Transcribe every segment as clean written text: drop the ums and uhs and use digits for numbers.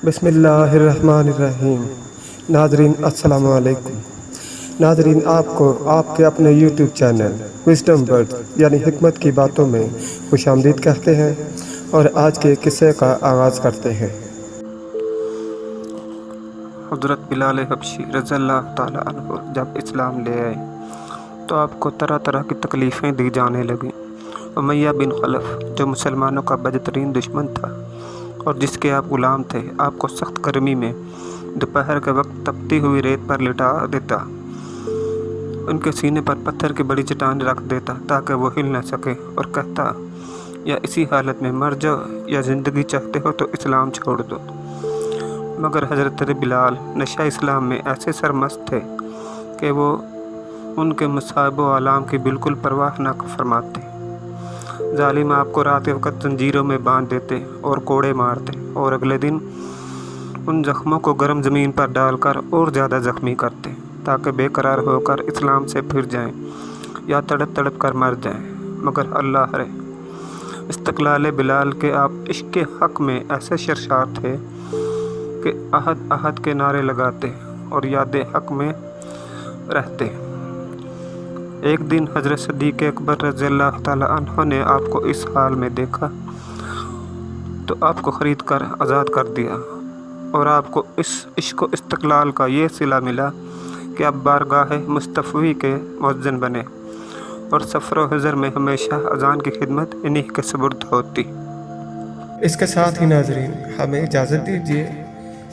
بسم اللہ الرحمن الرحیم۔ ناظرین السلام علیکم۔ ناظرین، آپ کو آپ کے اپنے یوٹیوب چینل وزڈم ورڈ یعنی حکمت کی باتوں میں خوش آمدید کہتے ہیں اور آج کے قصے کا آغاز کرتے ہیں۔ حضرت بلال حبشی رضی اللہ تعالیٰ عنہ جب اسلام لے آئے تو آپ کو طرح طرح کی تکلیفیں دی جانے لگیں۔ امیہ بن خلف جو مسلمانوں کا بدترین دشمن تھا اور جس کے آپ غلام تھے، آپ کو سخت گرمی میں دوپہر کے وقت تپتی ہوئی ریت پر لٹا دیتا، ان کے سینے پر پتھر کی بڑی چٹان رکھ دیتا تاکہ وہ ہل نہ سکے، اور کہتا یا اسی حالت میں مر جاؤ یا زندگی چاہتے ہو تو اسلام چھوڑ دو۔ مگر حضرت بلال نشہ اسلام میں ایسے سرمست تھے کہ وہ ان کے مصائب و آلام کی بالکل پرواہ نہ فرماتے۔ ظالم آپ کو رات وقت زنجیروں میں باندھ دیتے اور کوڑے مارتے اور اگلے دن ان زخموں کو گرم زمین پر ڈال کر اور زیادہ زخمی کرتے تاکہ بے قرار ہو کر اسلام سے پھر جائیں یا تڑپ تڑپ کر مر جائیں۔ مگر اللہ رے، استقلال بلال کے آپ عشق حق میں ایسے سرشار تھے کہ احد احد کے نعرے لگاتے اور یاد حق میں رہتے۔ ایک دن حضرت صدیق اکبر رضی اللہ تعالیٰ عنہ نے آپ کو اس حال میں دیکھا تو آپ کو خرید کر آزاد کر دیا، اور آپ کو اس عشق و استقلال کا یہ صلہ ملا کہ آپ بارگاہ مصطفی کے مؤذن بنے اور سفر و حضر میں ہمیشہ اذان کی خدمت انہی کے سپرد ہوتی۔ اس کے ساتھ ہی ناظرین ہمیں اجازت دیجیے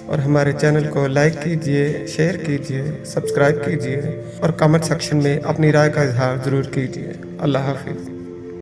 اور ہمارے چینل کو لائک کیجیے، شیئر کیجیے، سبسکرائب کیجیے اور کمنٹ سیکشن میں اپنی رائے کا اظہار ضرور کیجیے۔ اللہ حافظ۔